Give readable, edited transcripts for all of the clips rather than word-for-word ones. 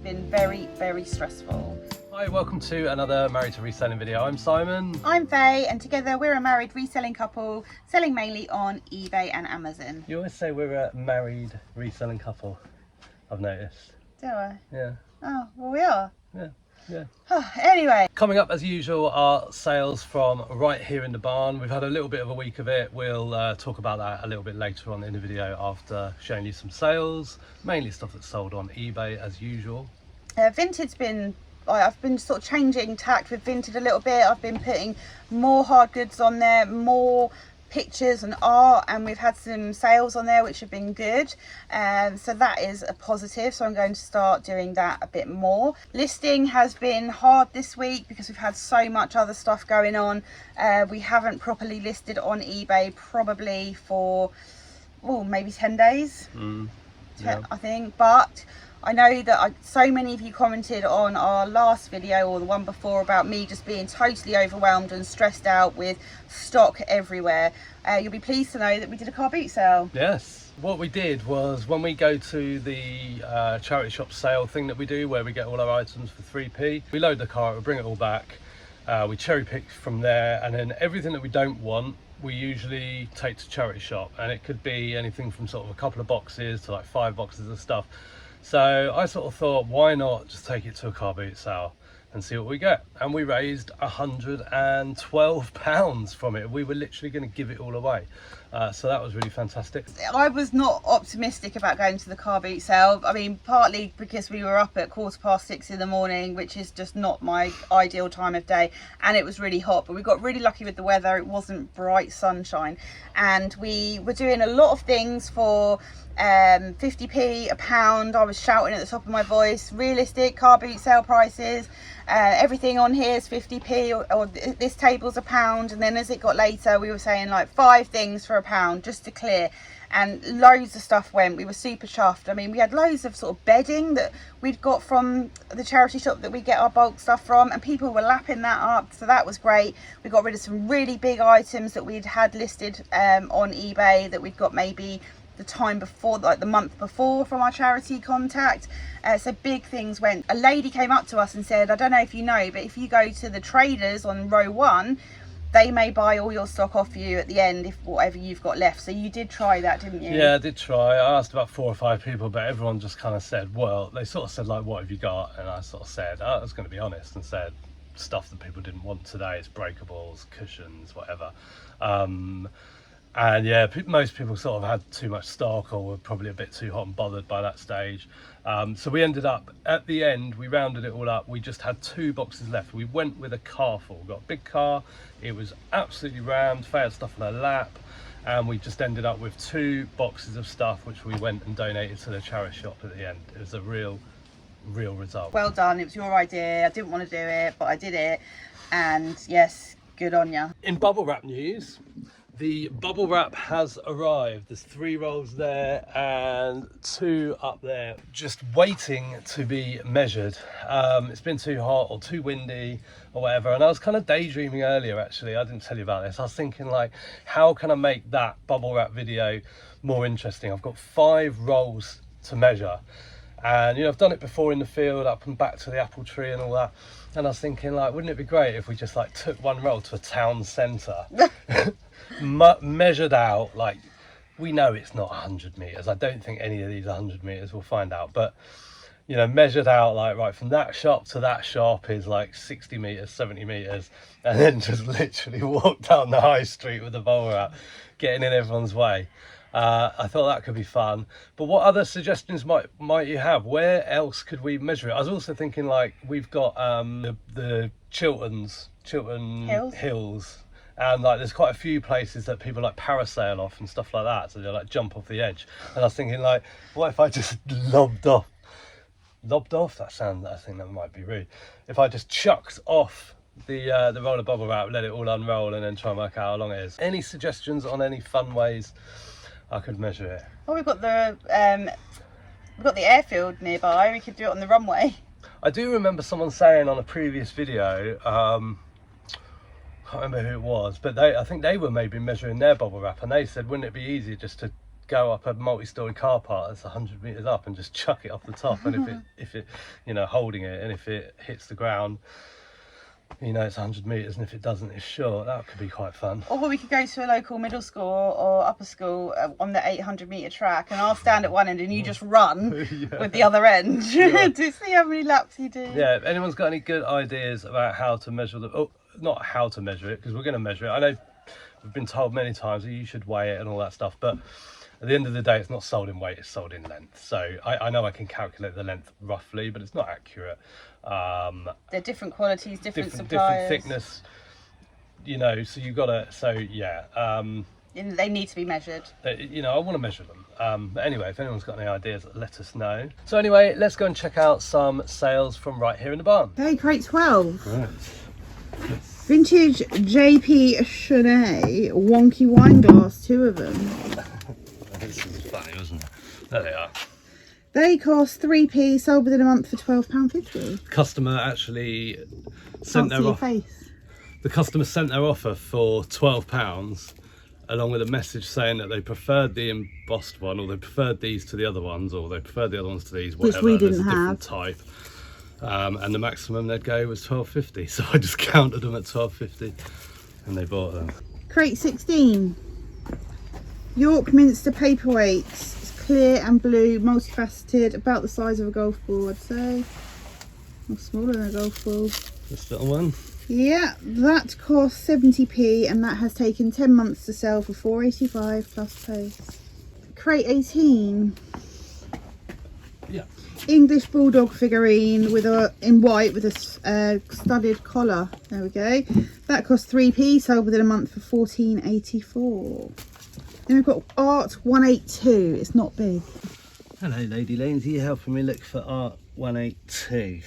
been very, very stressful. Hi, welcome to another Married to Reselling video. I'm Simon. I'm Faye, and together we're a married reselling couple selling mainly on eBay and Amazon. You always say we're a married reselling couple, I've noticed. Do I? Yeah. Oh, well, we are. Yeah. Anyway. Coming up as usual are sales from right here in the barn. We've had a little bit of a week of it. We'll talk about that a little bit later on in the video after showing you some sales, mainly stuff that's sold on eBay as usual. Vinted's been, I've been sort of changing tact with Vinted a little bit. I've been putting more hard goods on there, more pictures and art, and we've had some sales on there which have been good, so that is a positive. So I'm going to start doing that a bit more. Listing has been hard this week because we've had so much other stuff going on. We haven't properly listed on eBay probably for maybe 10 days. Yeah. I think, but I know that so many of you commented on our last video or the one before about me just being totally overwhelmed and stressed out with stock everywhere. You'll be pleased to know that we did a car boot sale. Yes. What we did was, when we go to the charity shop sale thing that we do, where we get all our items for 3p, we load the car, we bring it all back, we cherry pick from there, and then everything that we don't want we usually take to charity shop, and it could be anything from sort of a couple of boxes to like 5 boxes of stuff. So I sort of thought, why not just take it to a car boot sale and see what we get? And we raised £112 from it. We were literally going to give it all away. So that was really fantastic. I was not optimistic about going to the car boot sale. I mean, partly because we were up at 6:15 in the morning, which is just not my ideal time of day, and it was really hot, but we got really lucky with the weather. It wasn't bright sunshine, and we were doing a lot of things for 50p, a pound. I was shouting at the top of my voice, realistic car boot sale prices. Everything on here is 50p, or this table's a pound. And then as it got later, we were saying like 5 things for a pound just to clear, and loads of stuff went. We were super chuffed. I mean, we had loads of sort of bedding that we'd got from the charity shop that we get our bulk stuff from, and people were lapping that up, so that was great. We got rid of some really big items that we'd had listed on eBay that we'd got maybe the time before, like the month before, from our charity contact. So big things went. A lady came up to us and said, I don't know if you know, but if you go to the traders on row 1, they may buy all your stock off you at the end, if whatever you've got left. So you did try that, didn't you? Yeah, I did try. I asked about 4 or 5 people, but everyone just kind of said, well, they sort of said like, what have you got? And I sort of said, I was going to be honest and said stuff that people didn't want today. It's breakables, cushions, whatever. And yeah, most people sort of had too much stock, or were probably a bit too hot and bothered by that stage. So we ended up, at the end, we rounded it all up. We just had 2 boxes left. We went with a car full. We got a big car. It was absolutely rammed. Faye had stuff on her lap. And we just ended up with 2 boxes of stuff, which we went and donated to the charity shop at the end. It was a real result. Well done. It was your idea. I didn't want to do it, but I did it. And yes, good on ya. In bubble wrap news, the bubble wrap has arrived. There's 3 rolls there and 2 up there, just waiting to be measured. It's been too hot or too windy or whatever, and I was kind of daydreaming earlier, actually. I didn't tell you about this. I was thinking, like, how can I make that bubble wrap video more interesting? I've got 5 rolls to measure, and you know, I've done it before in the field, up and back to the apple tree and all that. And I was thinking, like, wouldn't it be great if we just like took 1 roll to a town centre, measured out, like, we know it's not 100 meters. I don't think any of these 100 meters, we'll find out, but you know, measured out, like, right from that shop to that shop is like 60 meters, 70 meters, and then just literally walk down the high street with the bubble wrap, getting in everyone's way. I thought that could be fun. But what other suggestions might you have? Where else could we measure it? I was also thinking, like, we've got the Chiltern Hills, and like there's quite a few places that people like parasail off and stuff like that, so they like jump off the edge. And I was thinking, like, what if I just lobbed off? That sounds, I think that might be rude. If I just chucked off the roller bubble wrap, let it all unroll, and then try and work out how long it is. Any suggestions on any fun ways I could measure it? Well, we've got the airfield nearby. We could do it on the runway. I do remember someone saying on a previous video, can't remember who it was, but I think they were maybe measuring their bubble wrap, and they said, wouldn't it be easier just to go up a multi-story car park that's 100 meters up and just chuck it off the top, and if it you know, holding it, and if it hits the ground, you know, it's 100 meters, and if it doesn't, it's short. That could be quite fun. Or we could go to a local middle school or upper school on the 800-meter track, and I'll stand at one end and you just run with the other end to see how many laps you do. Yeah, if anyone's got any good ideas about how to measure not how to measure it, because we're going to measure it. I know we've been told many times that you should weigh it and all that stuff, but at the end of the day, it's not sold in weight, it's sold in length. So I know I can calculate the length roughly, but it's not accurate. They're different qualities, different suppliers, different thickness, you know, so you've got to, so yeah. They need to be measured. You know, I want to measure them. But anyway, if anyone's got any ideas, let us know. So anyway, let's go and check out some sales from right here in the barn. Okay, crate 12. Right. Vintage JP Chenet wonky wine glass, 2 of them. This is funny, wasn't it? There they are. They cost 3p, sold within a month for £12.50. Customer actually sent their offer. The customer sent their offer for £12, along with a message saying that they preferred the embossed one, or they preferred these to the other ones, or they preferred the other ones to these, whatever. Which we didn't There's a have. different type. And the maximum they'd go was £12.50, so I just counted them at £12.50 and they bought them. Crate 16. York Minster paperweights. It's clear and blue, multifaceted, about the size of a golf ball, I'd say. Or smaller than a golf ball. This little one. Yeah, that costs 70p, and that has taken 10 months to sell for £4.85 plus post. Crate 18. Yeah. English bulldog figurine with in white with a studded collar. There we go. That costs 3p, sold within a month for £14.84. Then we've got Art 182. It's not big. Hello, Lady Lanes. Are you helping me look for Art 182?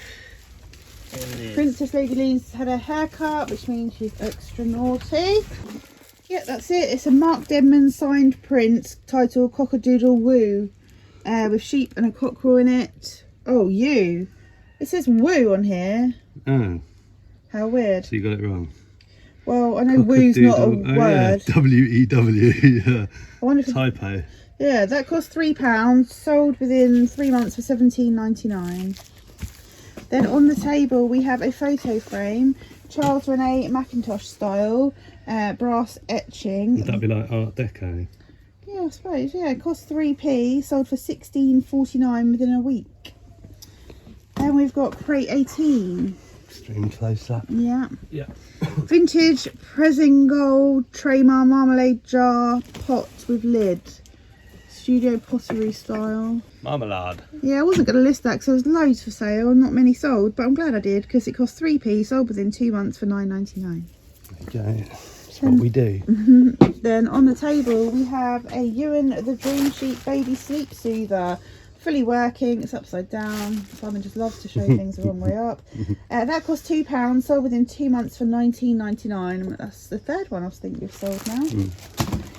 Princess Lady Lean's had a haircut, which means she's extra naughty. Yeah, that's it. It's a Mark Denman signed print titled Cockadoodle Woo, with sheep and a cockerel in it. Oh, you. It says woo on here. Oh. How weird. So you got it wrong. Well, I know woo's not a word. Yeah. W-E-W. Yeah. I wonder if Typo. Yeah, that cost £3, sold within 3 months for £17.99. Then on the table we have a photo frame, Charles René Mackintosh style, brass etching. Would that be like Art Deco? Yeah, I suppose. Yeah, it cost 3p, sold for £16.49 within a week. Then we've got crate 18. Extreme close up. Yeah. Yeah. Vintage Presingold Traymar marmalade jar pot with lid. Studio pottery style. Marmalade. Yeah, I wasn't going to list that because there was loads for sale and not many sold, but I'm glad I did because it cost 3p, sold within 2 months for £9.99. There you go. That's what we do. Then on the table we have a Ewan the Dream Sheet baby sleep soother, fully working. It's upside down. Simon just loves to show things the wrong way up. That cost £2, sold within 2 months for £19.99. That's the third one I was thinking you've sold now.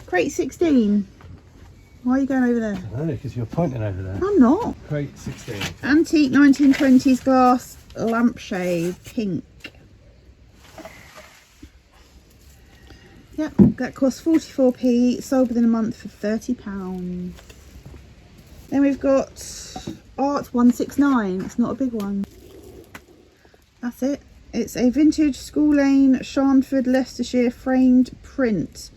Crate 16. Why are you going over there? I know, because you're pointing over there. I'm not. Crate 16. Antique 1920s glass lampshade, pink. Yep, that costs 44p, sold within a month for £30. Then we've got Art 169. It's not a big one. That's it. It's a vintage School Lane Sharnford Leicestershire framed print.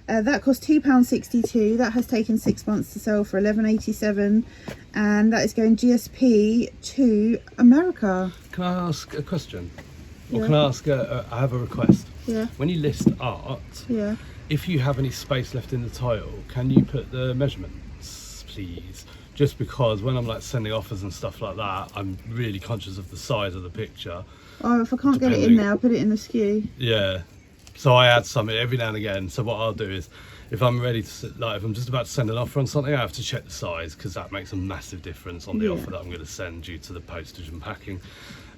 That cost £2.62. That has taken 6 months to sell for £11.87, and that is going GSP to America. Can I ask a question? Yeah. Or can I ask I have a request? Yeah. When you list art, Yeah. if you have any space left in the title, can you put the measurements, please? Just because when I'm like sending offers and stuff like that, I'm really conscious of the size of the picture. Oh, if I can't get it in there, I'll put it in the SKU. Yeah. So I add something every now and again. So what I'll do is, if I'm ready to, like, if I'm just about to send an offer on something, I have to check the size because that makes a massive difference on the offer that I'm going to send due to the postage and packing.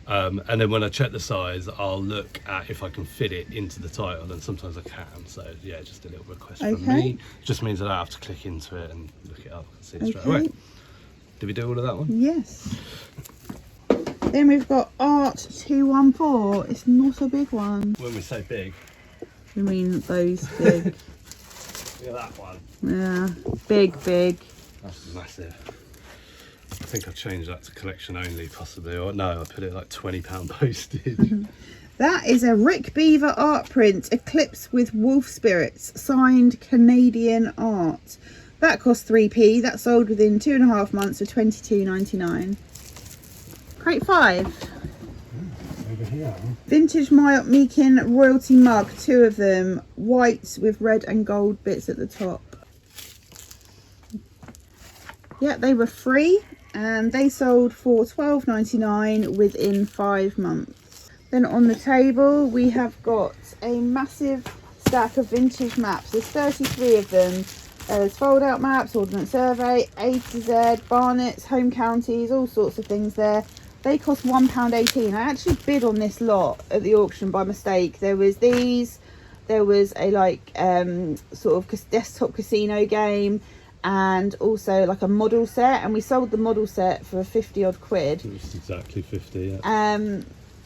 And then when I check the size, I'll look at if I can fit it into the title, and sometimes I can. So yeah, just a little request from me. Just means that I have to click into it and look it up and see it straight away. Did we do all of that one? Yes. Then we've got Art 214. It's not a big one. When we say big, I mean those big. Look at that one. Yeah, big. That's massive. I think I changed that to collection only, possibly, or no, I put it like £20 postage. That is a Rick Beaver art print, Eclipse with Wolf Spirits, signed Canadian art. That cost 3p. That sold within 2.5 months for £22.99. Crate 5. Over here. Vintage Myop Meakin royalty mug, 2 of them, white with red and gold bits at the top. Yeah, they were free and they sold for £12.99 within 5 months. Then on the table we have got a massive stack of vintage maps. There's 33 of them. There's fold out maps, Ordnance Survey, A to Z, Barnets, home counties, all sorts of things there. They cost £1.18. I actually bid on this lot at the auction by mistake. There was these, there was a like sort of desktop casino game, and also like a model set, and we sold the model set for 50 odd quid. It was exactly 50, yeah.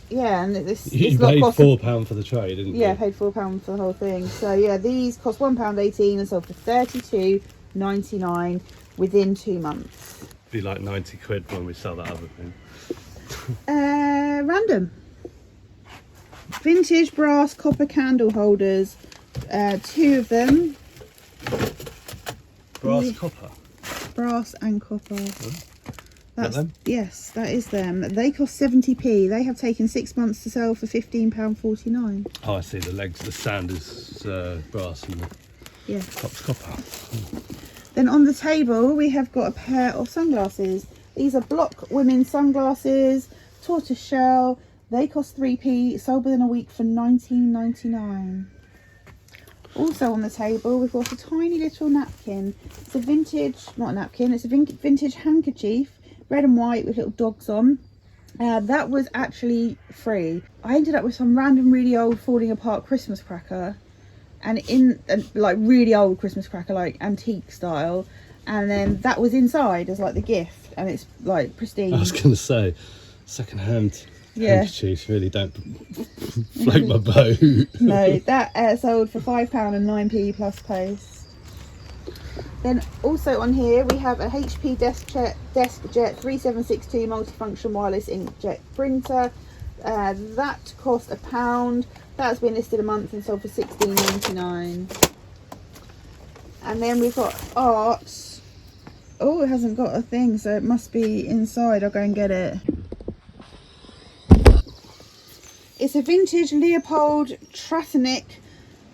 Yeah, and this You lot paid cost £4 for the tray, didn't you? Yeah, I paid £4 for the whole thing. So yeah, these cost £1.18 and sold for £32.99 within 2 months. Be like 90 quid when we sell that other thing. Random. Vintage brass copper candle holders. 2 of them. Brass copper? Brass and copper. That's them? Yes, that is them. They cost 70p. They have taken 6 months to sell for £15.49. Oh, I see. The legs, the stand is brass and the top's copper. Then on the table we have got a pair of sunglasses. These are Block women's sunglasses, tortoise shell. They cost 3p, sold within a week for £19.99. Also on the table we've got a tiny little napkin. It's a vintage, not a napkin, it's a vintage handkerchief, red and white with little dogs on. That was actually free. I ended up with some random really old falling apart Christmas cracker, and like really old Christmas cracker, like antique style, and then that was inside as like the gift, and it's like pristine. I was going to say, second-hand handkerchiefs really don't float my boat. No, that sold for £5 and 9p plus post. Then also on here we have a HP DeskJet 3762 multifunction wireless inkjet printer. That cost £1. That's been listed a month and sold for £16.99. And then we've got art. Oh, it hasn't got a thing, so it must be inside. I'll go and get it. It's a vintage Leopold Trasinic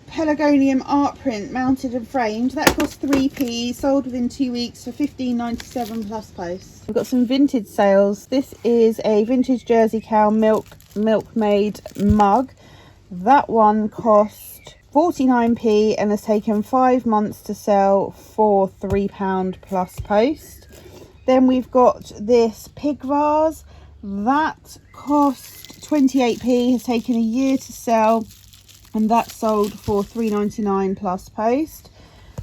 Pelargonium art print, mounted and framed. That cost 3p, sold within 2 weeks for £15.97 plus post. We've got some vintage sales. This is a vintage Jersey cow milkmaid mug. That one cost 49p and has taken 5 months to sell for £3 plus post. Then we've got this pig vase. That cost 28p, has taken a year to sell, and that sold for £3.99 plus post.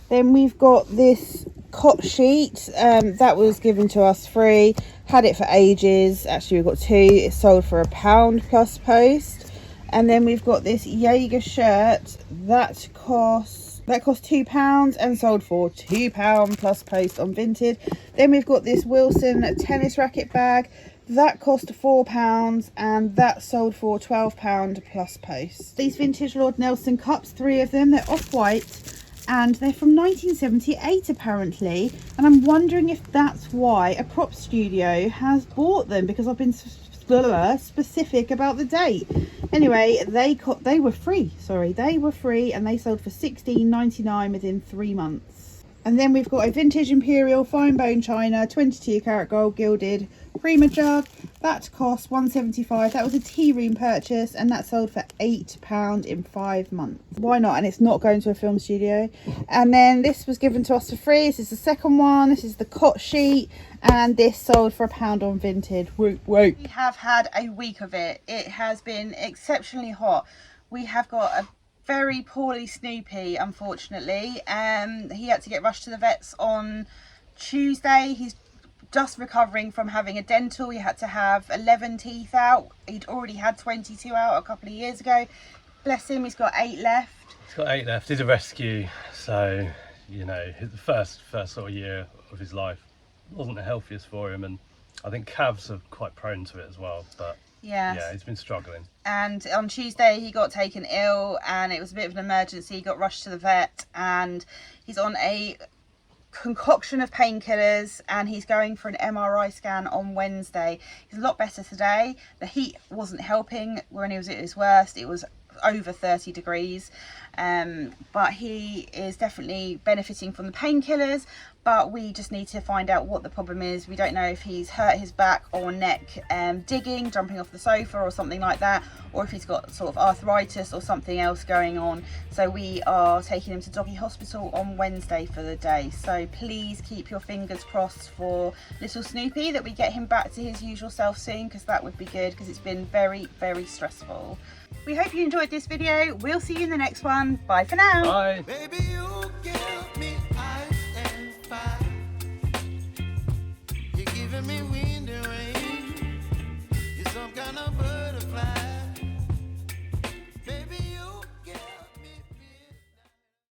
Then we've got this cot sheet, that was given to us free, had it for ages. Actually, we've got 2. It sold for £1 plus post. And then we've got this Jaeger shirt that cost £2 and sold for £2 plus post on Vinted. Then we've got this Wilson tennis racket bag. That cost £4 and that sold for £12 plus post. These vintage Lord Nelson cups, 3 of them, they're off-white and they're from 1978 apparently, and I'm wondering if that's why a prop studio has bought them, because I've been specific about the date. Anyway, they were free, and they sold for £16.99 within 3 months. And then we've got a vintage Imperial fine bone china, 22 karat gold gilded Prima jug. That cost £1.75. That was a tea room purchase, and that sold for £8 in 5 months. Why not? And it's not going to a film studio. And then this was given to us for free. This is the second one. This is the cot sheet, and this sold for £1 on Vinted. Whoop, whoop. We have had a week of it. It has been exceptionally hot. We have got a very poorly Snoopy, unfortunately. He had to get rushed to the vets on Tuesday. He's just recovering from having a dental. He had to have 11 teeth out. He'd already had 22 out a couple of years ago. Bless him, he's got 8 left. He's got 8 left. He's a rescue, so you know, the first sort of year of his life wasn't the healthiest for him, and I think calves are quite prone to it as well. But Yes. yeah, he's been struggling. And on Tuesday he got taken ill, and it was a bit of an emergency. He got rushed to the vet, and he's on a concoction of painkillers, and he's going for an MRI scan on Wednesday. He's a lot better today. The heat wasn't helping when he was at his worst. It was over 30 degrees, but he is definitely benefiting from the painkillers, but we just need to find out what the problem is. We don't know if he's hurt his back or neck digging, jumping off the sofa or something like that, or if he's got sort of arthritis or something else going on. So we are taking him to doggy hospital on Wednesday for the day. So please keep your fingers crossed for little Snoopy, that we get him back to his usual self soon, because that would be good, because it's been very, very stressful. We hope you enjoyed this video. We'll see you in the next one. Bye for now. Bye. Baby, you give me ice and fire. You're giving me wind and rain. You're some kind of bird.